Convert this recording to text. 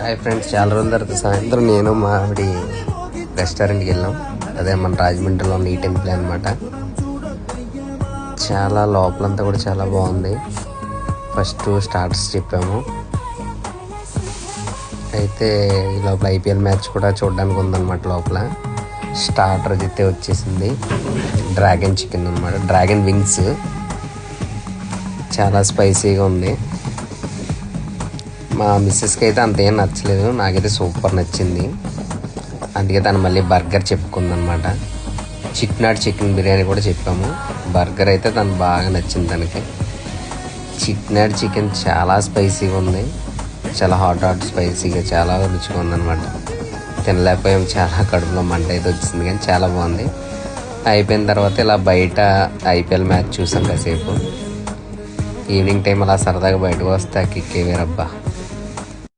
Hi friends, చాలా రోజుల తర్వాత సాయంత్రం నేను మా ఆవిడ రెస్టారెంట్కి వెళ్ళాం. అదే మన రాజమండ్రిలో ఉన్న ఈ టెంపుల్ అనమాట. చాలా లోపలంతా కూడా చాలా బాగుంది. ఫస్ట్ స్టార్టర్స్ చెప్పాము. అయితే ఈ లోపల ఐపీఎల్ మ్యాచ్ కూడా చూడడానికి ఉందన్నమాట. లోపల స్టార్టర్ అయితే వచ్చేసింది డ్రాగన్ చికెన్ అనమాట, డ్రాగన్ వింగ్స్. చాలా స్పైసీగా ఉంది. మా మిస్సెస్కి అయితే అంతేం నచ్చలేదు, నాకైతే సూపర్ నచ్చింది. అందుకే తను మళ్ళీ బర్గర్ చెప్పుకుందనమాట. చిక్నాడ్ చికెన్ బిర్యానీ కూడా చెప్పాము. బర్గర్ అయితే తను బాగా నచ్చింది తనకి. చిక్నాడ్ చికెన్ చాలా స్పైసీగా ఉంది, చాలా హాట్ స్పైసీగా చాలా రుచిగా ఉందన్నమాట. తినలేకపోయాం, చాలా కడుపులో మంట అయితే వచ్చింది, కానీ చాలా బాగుంది. అయిపోయిన తర్వాత ఇలా బయట ఐపీఎల్ మ్యాచ్ చూసాం కాసేపు. ఈవినింగ్ టైం అలా సరదాగా బయటకు వస్తే కిక్కే వేరబ్బా.